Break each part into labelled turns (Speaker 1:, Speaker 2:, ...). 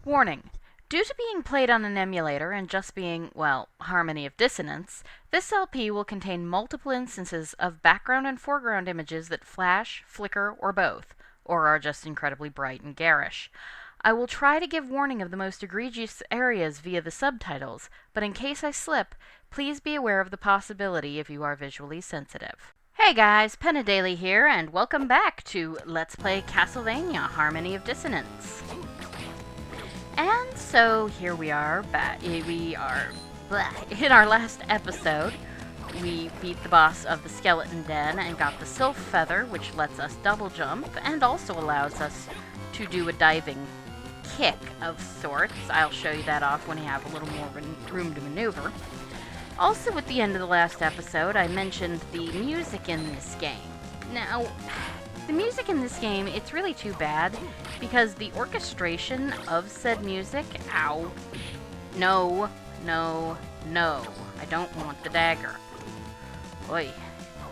Speaker 1: Warning. Due to being played on an emulator and just being, well, Harmony of Dissonance, this LP will contain multiple instances of background and foreground images that flash, flicker, or both, or are just incredibly bright and garish. I will try to give warning of the most egregious areas via the subtitles, but in case I slip, please be aware of the possibility if you are visually sensitive. Hey guys, Penna Daily here, and welcome back to Let's Play Castlevania Harmony of Dissonance. And so here we are, in our last episode. We beat the boss of the Skeleton Den and got the Sylph Feather, which lets us double jump and also allows us to do a diving kick of sorts. I'll show you that off when you have a little more room to maneuver. Also, at the end of the last episode, I mentioned the music in this game. Now, the music in this game, it's really too bad, because the orchestration of said music... Ow. No. I don't want the dagger. Oy.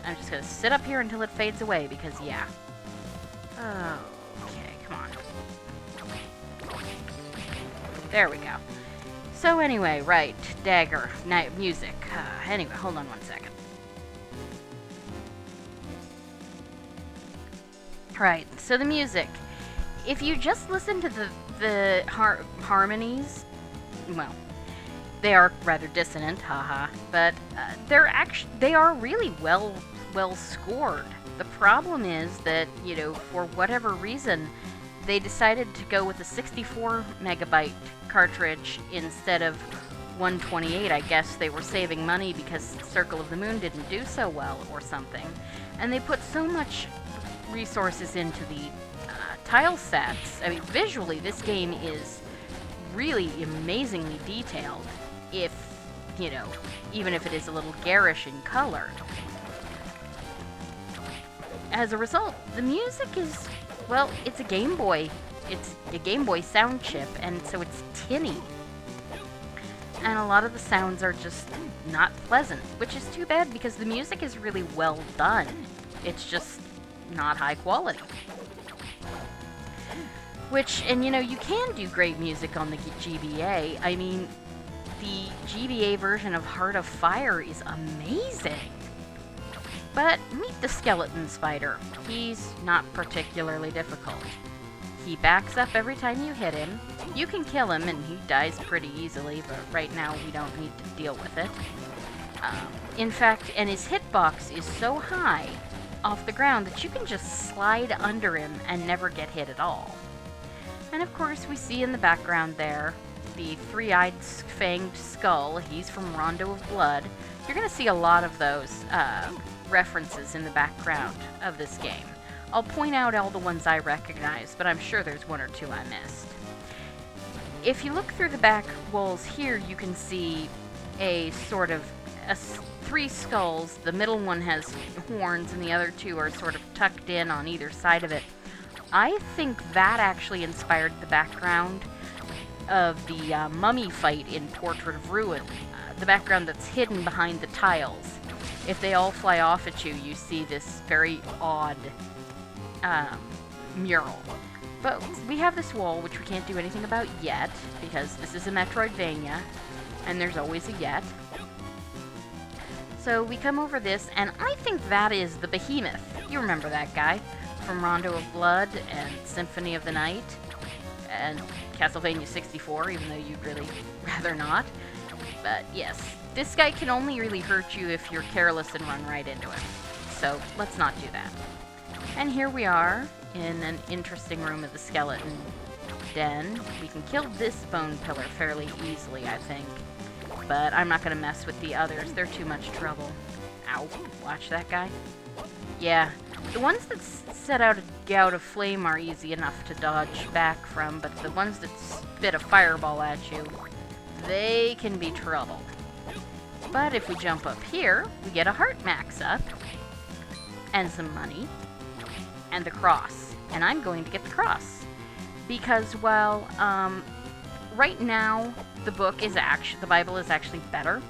Speaker 1: I'm just gonna sit up here until it fades away, because, yeah. Okay, come on. There we go. So anyway, right, dagger, music. Anyway, hold on one second. Right, so the music. If you just listen to the harmonies, well, they are rather dissonant, haha, but they are really well scored. The problem is that, for whatever reason, they decided to go with a 64 megabyte cartridge instead of 128. I guess they were saving money because Circle of the Moon didn't do so well or something. And they put so much resources into the tile sets. I mean, visually, this game is really amazingly detailed, even if it is a little garish in color. As a result, the music is, well, it's a Game Boy. It's a Game Boy sound chip, and so it's tinny. And a lot of the sounds are just not pleasant, which is too bad because the music is really well done. It's just not high quality. And you can do great music on the GBA. I mean, the GBA version of Heart of Fire is amazing. But meet the skeleton spider. He's not particularly difficult. He backs up every time you hit him. You can kill him and he dies pretty easily, but right now we don't need to deal with it. In fact, and his hitbox is so high off the ground that you can just slide under him and never get hit at all. And of course we see in the background there the three-eyed fanged skull. He's from Rondo of Blood. You're going to see a lot of those references in the background of this game. I'll point out all the ones I recognize, but I'm sure there's one or two I missed. If you look through the back walls here, you can see three skulls. The middle one has horns, and the other two are sort of tucked in on either side of it. I think that actually inspired the background of the mummy fight in Portrait of Ruin. The background that's hidden behind the tiles. If they all fly off at you, you see this very odd mural. But we have this wall, which we can't do anything about yet, because this is a Metroidvania, and there's always a yet. So we come over this, and I think that is the Behemoth. You remember that guy from Rondo of Blood and Symphony of the Night and Castlevania 64, even though you'd really rather not. But yes, this guy can only really hurt you if you're careless and run right into him. So let's not do that. And here we are in an interesting room of the Skeleton Den. We can kill this bone pillar fairly easily, I think. But I'm not going to mess with the others. They're too much trouble. Ow. Watch that guy. Yeah. The ones that set out a gout of flame are easy enough to dodge back from, but the ones that spit a fireball at you, they can be trouble. But if we jump up here, we get a heart max up, and some money, and the cross. And I'm going to get the cross. Because, well, right now, the Bible is actually better.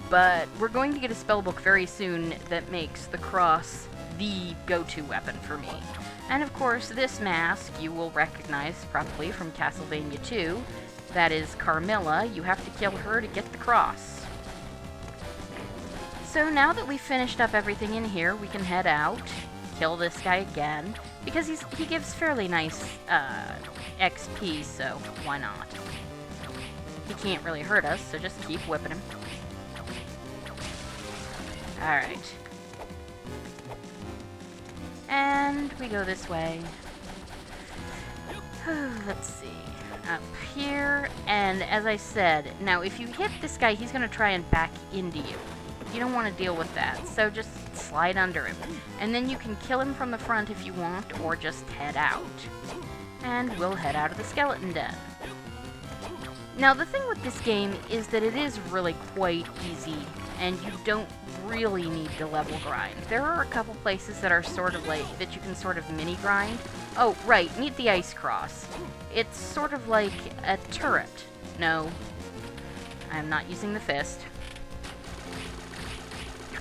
Speaker 1: But we're going to get a spell book very soon that makes the cross the go-to weapon for me. And of course, this mask you will recognize probably from Castlevania 2. That is Carmilla. You have to kill her to get the cross. So now that we've finished up everything in here, we can head out, kill this guy again, because he gives fairly nice XP, so why not? He can't really hurt us, so just keep whipping him. Alright. And we go this way. Let's see. Up here, and as I said, now if you hit this guy, he's going to try and back into you. You don't want to deal with that, so just slide under him. And then you can kill him from the front if you want, or just head out. And we'll head out of the skeleton den. Now the thing with this game is that it is really quite easy, and you don't really need to level grind. There are a couple places that are sort of like, that you can sort of mini grind. Oh, right, meet the ice cross. It's sort of like a turret. No, I'm not using the fist.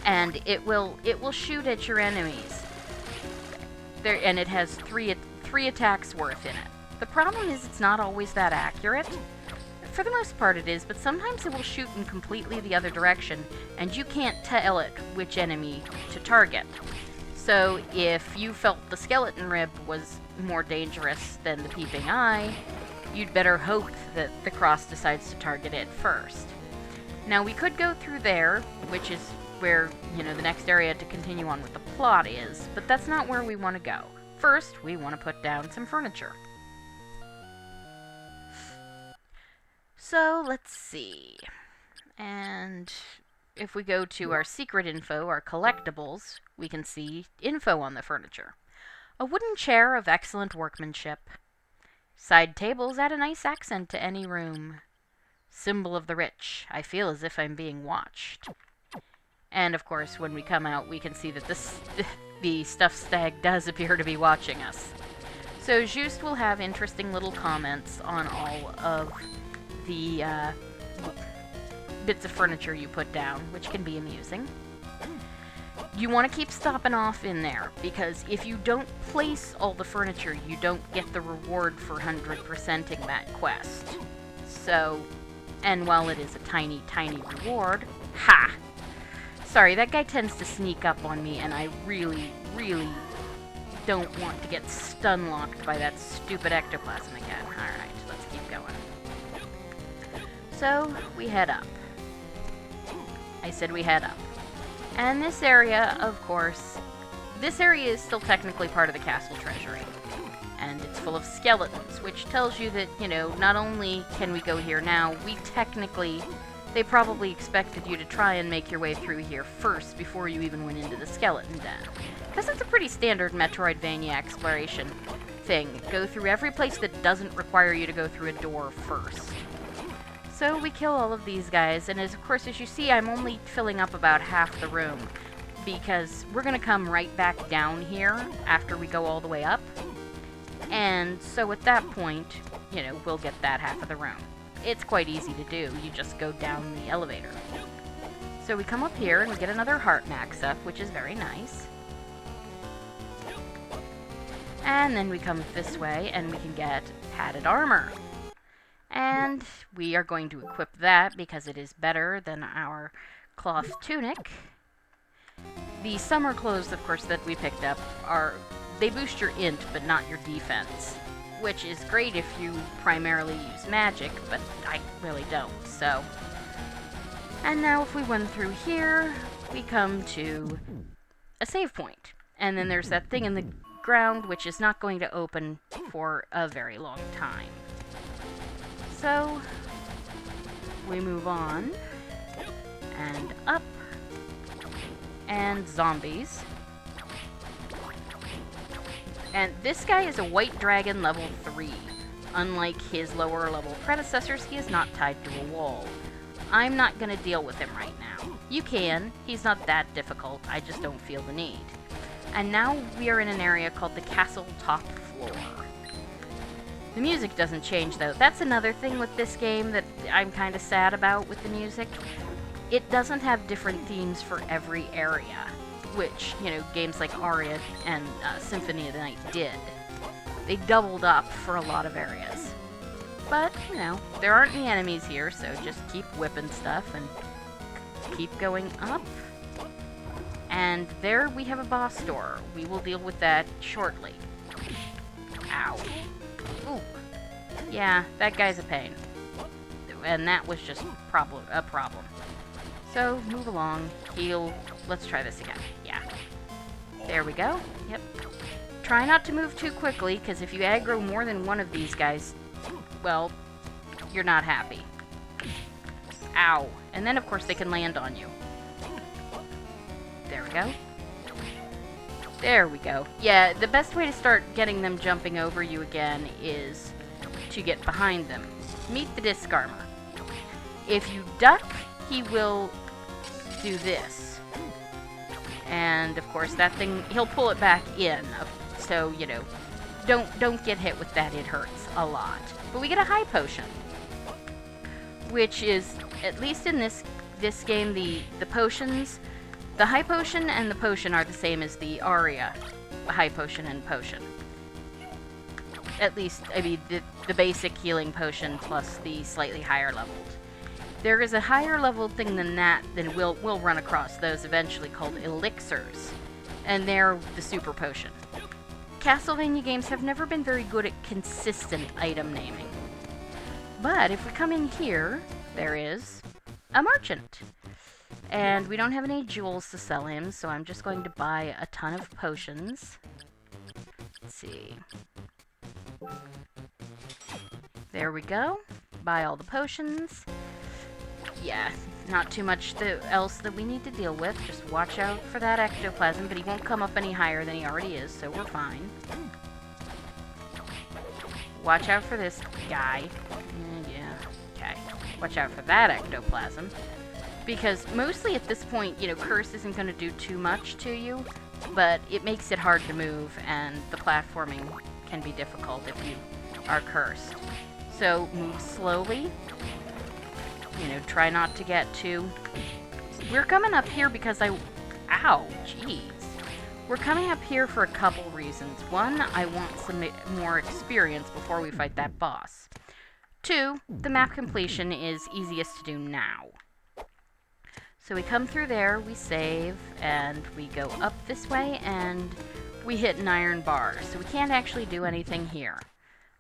Speaker 1: And it will shoot at your enemies. There, and it has three attacks worth in it. The problem is it's not always that accurate. For the most part it is, but sometimes it will shoot in completely the other direction, and you can't tell it which enemy to target. So if you felt the skeleton rib was more dangerous than the peeping eye, you'd better hope that the cross decides to target it first. Now we could go through there, which is where, you know, the next area to continue on with the plot is, but that's not where we want to go. First, we want to put down some furniture. So, let's see. And if we go to our secret info, our collectibles, we can see info on the furniture. A wooden chair of excellent workmanship. Side tables add a nice accent to any room. Symbol of the rich. I feel as if I'm being watched. And of course, when we come out, we can see that the stuffed stag does appear to be watching us. So Juste will have interesting little comments on all of the bits of furniture you put down, which can be amusing. You want to keep stopping off in there, because if you don't place all the furniture, you don't get the reward for 100%ing that quest. So, and while it is a tiny, tiny reward, ha! Sorry, that guy tends to sneak up on me, and I really, really don't want to get stun-locked by that stupid ectoplasm again. Alright, let's keep going. So, we head up. I said we head up. And this area, of course, this area is still technically part of the castle treasury. And it's full of skeletons, which tells you that, you know, not only can we go here now, they probably expected you to try and make your way through here first before you even went into the skeleton den. Because it's a pretty standard Metroidvania exploration thing. Go through every place that doesn't require you to go through a door first. So we kill all of these guys, and of course, as you see, I'm only filling up about half the room, because we're going to come right back down here after we go all the way up. And so at that point, you know, we'll get that half of the room. It's quite easy to do. You just go down the elevator. So we come up here and we get another heart max up, which is very nice. And then we come this way and we can get padded armor. And we are going to equip that because it is better than our cloth tunic. The summer clothes, of course, that we picked up they boost your int, but not your defense. Which is great if you primarily use magic, but I really don't, so. And now if we run through here, we come to a save point. And then there's that thing in the ground, which is not going to open for a very long time. So, we move on, and up, and zombies. And this guy is a white dragon level 3. Unlike his lower level predecessors, he is not tied to a wall. I'm not going to deal with him right now. You can, he's not that difficult, I just don't feel the need. And now we are in an area called the castle top floor. The music doesn't change though. That's another thing with this game that I'm kind of sad about with the music. It doesn't have different themes for every area. which, you know, games like Aria and Symphony of the Night did. They doubled up for a lot of areas. But, you know, there aren't any enemies here, so just keep whipping stuff and keep going up. And there we have a boss door. We will deal with that shortly. Ow. Ooh. Yeah, that guy's a pain. And that was just a problem. So, move along, heal. Let's try this again. Yeah. There we go. Yep. Try not to move too quickly, because if you aggro more than one of these guys, well, you're not happy. Ow. And then, of course, they can land on you. There we go. There we go. Yeah, the best way to start getting them jumping over you again is to get behind them. Meet the disc armor. If you duck, he will do this. And, of course, that thing, he'll pull it back in. So, you know, don't get hit with that. It hurts a lot. But we get a high potion, which is, at least in this game, the potions, the high potion and the potion are the same as the Aria high potion and potion. At least, I mean, the basic healing potion plus the slightly higher leveled. There is a higher leveled thing than that, then we'll run across those eventually, called elixirs. And they're the super potion. Castlevania games have never been very good at consistent item naming. But if we come in here, there is a merchant. And we don't have any jewels to sell him, so I'm just going to buy a ton of potions. Let's see. There we go. Buy all the potions. Yeah, not too much else that we need to deal with. Just watch out for that ectoplasm, but he won't come up any higher than he already is, so we're fine. Watch out for this guy. Yeah, okay. Watch out for that ectoplasm. Because mostly at this point, you know, Curse isn't going to do too much to you, but it makes it hard to move, and the platforming can be difficult if you are cursed. So, move slowly. You know, try not to get too... We're coming up here because Ow, jeez. We're coming up here for a couple reasons. One, I want some more experience before we fight that boss. Two, the map completion is easiest to do now. So we come through there, we save, and we go up this way, and we hit an iron bar. So we can't actually do anything here.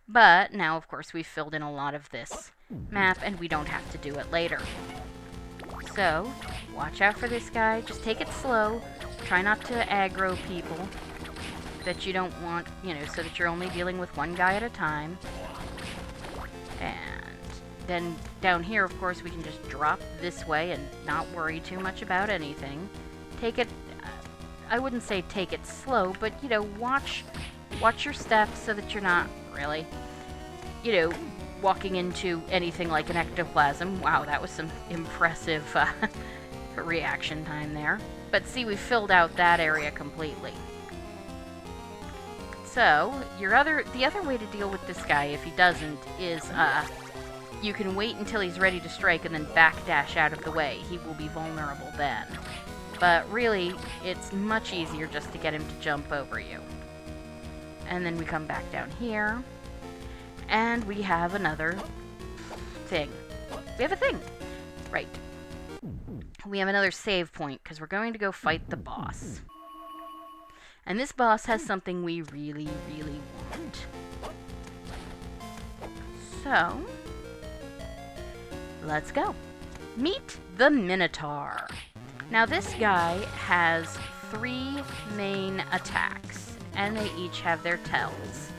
Speaker 1: But now, of course, we've filled in a lot of this map, and we don't have to do it later. So, watch out for this guy. Just take it slow. Try not to aggro people that you don't want, you know, so that you're only dealing with one guy at a time. And then down here, of course, we can just drop this way and not worry too much about anything. Take it, I wouldn't say take it slow, but, you know, watch your steps so that you're not really, you know, walking into anything like an ectoplasm. Wow, that was some impressive reaction time there. But see, we filled out that area completely. So, the other way to deal with this guy, if he doesn't, is you can wait until he's ready to strike and then backdash out of the way. He will be vulnerable then. But really, it's much easier just to get him to jump over you. And then we come back down here. And we have another thing. We have a thing! Right. We have another save point, because we're going to go fight the boss. And this boss has something we really, really want. So, let's go. Meet the Minotaur. Now this guy has 3 main attacks, and they each have their tells.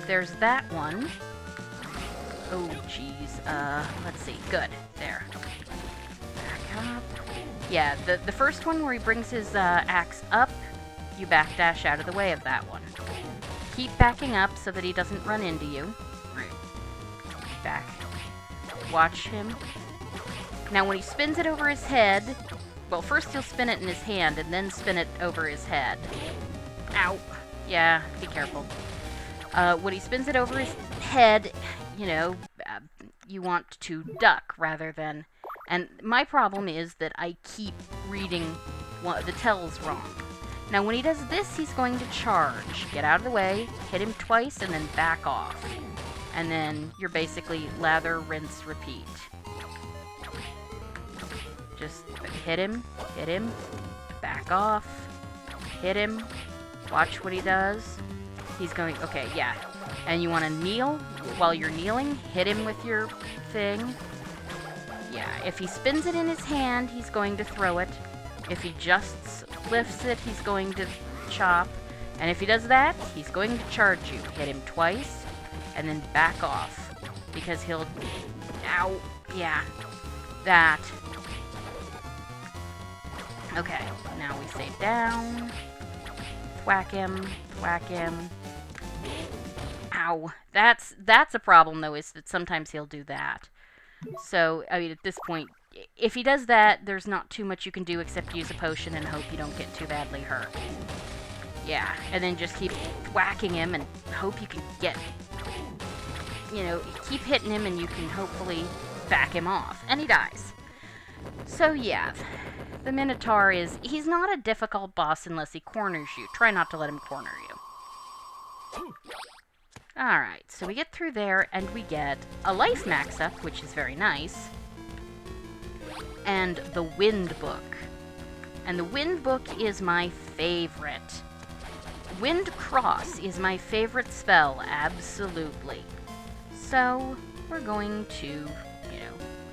Speaker 1: There's that one. Oh, jeez. Let's see. Good. There. Back up. Yeah, the first one where he brings his axe up, you backdash out of the way of that one. Keep backing up so that he doesn't run into you. Back. Watch him. Now, when he spins it over his head, well, first he'll spin it in his hand and then spin it over his head. Ow. Yeah, be careful. When he spins it over his head, you know, you want to duck rather than... And my problem is that I keep reading the tells wrong. Now when he does this, he's going to charge. Get out of the way, hit him twice, and then back off. And then you're basically lather, rinse, repeat. Just hit him, back off, hit him, watch what he does. He's going, okay, yeah. And you want to kneel. While you're kneeling, hit him with your thing. Yeah, if he spins it in his hand, he's going to throw it. If he just lifts it, he's going to chop. And if he does that, he's going to charge you. Hit him twice, and then back off. Because he'll... Ow. Yeah. That. Okay, now we stay down. Whack him. Whack him. Ow. That's a problem, though, is that sometimes he'll do that. So, I mean, at this point, if he does that, there's not too much you can do except use a potion and hope you don't get too badly hurt. Yeah, and then just keep whacking him and hope you can get... You know, keep hitting him and you can hopefully back him off. And he dies. So, yeah. The Minotaur is... He's not a difficult boss unless he corners you. Try not to let him corner you. Alright, so we get through there, and we get a life max-up, which is very nice, and the Wind Book. And the Wind Book is my favorite. Wind Cross is my favorite spell, absolutely. So, we're going to,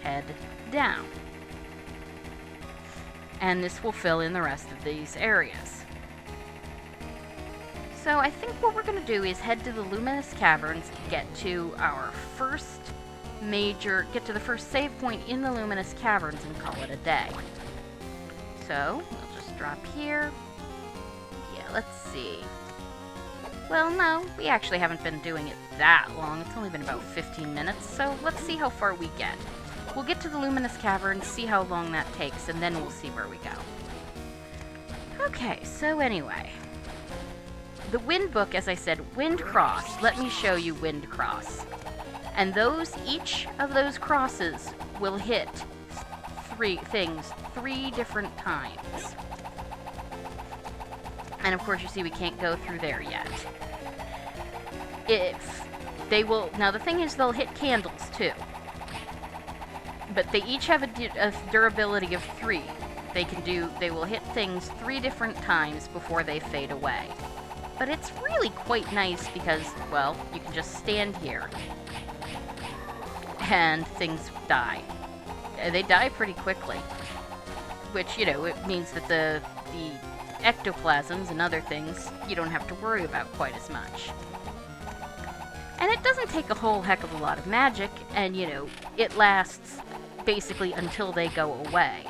Speaker 1: head down. And this will fill in the rest of these areas. So I think what we're going to do is head to the Luminous Caverns, get to the first save point in the Luminous Caverns and call it a day. So, we'll just drop here. Yeah, let's see. Well, no, we actually haven't been doing it that long. It's only been about 15 minutes, so let's see how far we get. We'll get to the Luminous Caverns, see how long that takes, and then we'll see where we go. Okay, so anyway... The Wind Book, as I said, Wind Cross. Let me show you Wind Cross. And each of those crosses will hit three different times. And of course, you see we can't go through there yet. Now the thing is, they'll hit candles too. But they each have a durability of 3. They will hit things 3 different times before they fade away. But it's really quite nice because, well, you can just stand here and things die. They die pretty quickly, which, it means that the ectoplasms and other things you don't have to worry about quite as much. And it doesn't take a whole heck of a lot of magic, and, it lasts basically until they go away.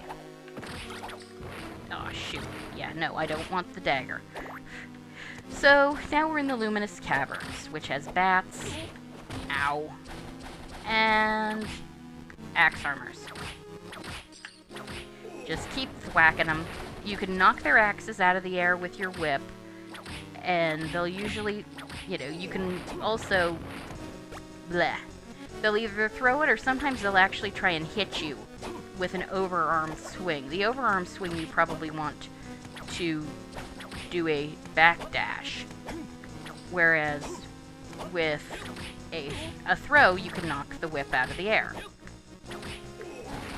Speaker 1: Oh, shoot. Yeah, no, I don't want the dagger. So, now we're in the Luminous Caverns, which has bats, ow, and axe armors. Just keep whacking them. You can knock their axes out of the air with your whip, and they'll usually, you can also, they'll either throw it or sometimes they'll actually try and hit you with an overarm swing. The overarm swing you probably want to do a backdash, whereas with a throw you can knock the whip out of the air.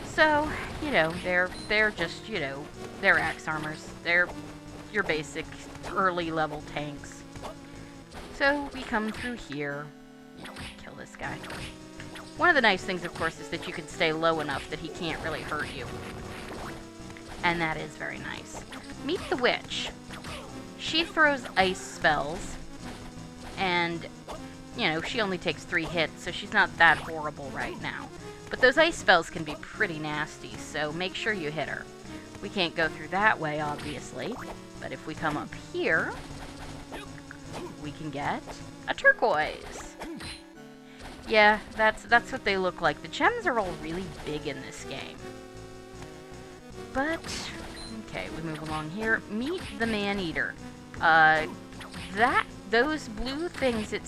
Speaker 1: So, they're just, they're axe armors. They're your basic early level tanks. So we come through here. Kill this guy. One of the nice things, of course, is that you can stay low enough that he can't really hurt you. And that is very nice. Meet the witch. She throws ice spells, and, she only takes 3 hits, so she's not that horrible right now. But those ice spells can be pretty nasty, so make sure you hit her. We can't go through that way, obviously, but if we come up here, we can get a turquoise. Yeah, that's what they look like. The gems are all really big in this game. But, okay, we move along here. Meet the Man-Eater. Those blue things it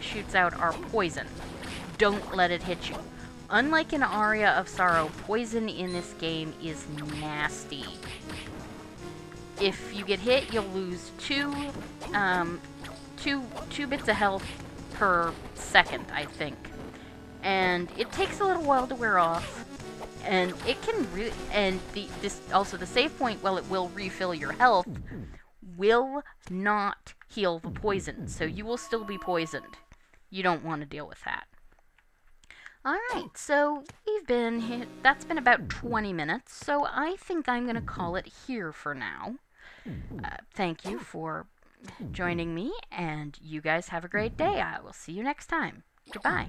Speaker 1: shoots out are poison. Don't let it hit you. Unlike in Aria of Sorrow, poison in this game is nasty. if you get hit, you'll lose two bits of health per second, I think. And it takes a little while to wear off. And it can really, and the save point, while it will refill your health, will not heal the poison. So you will still be poisoned. You don't want to deal with that. Alright, so that's been about 20 minutes, so I think I'm going to call it here for now. Thank you for joining me, and you guys have a great day. I will see you next time. Goodbye.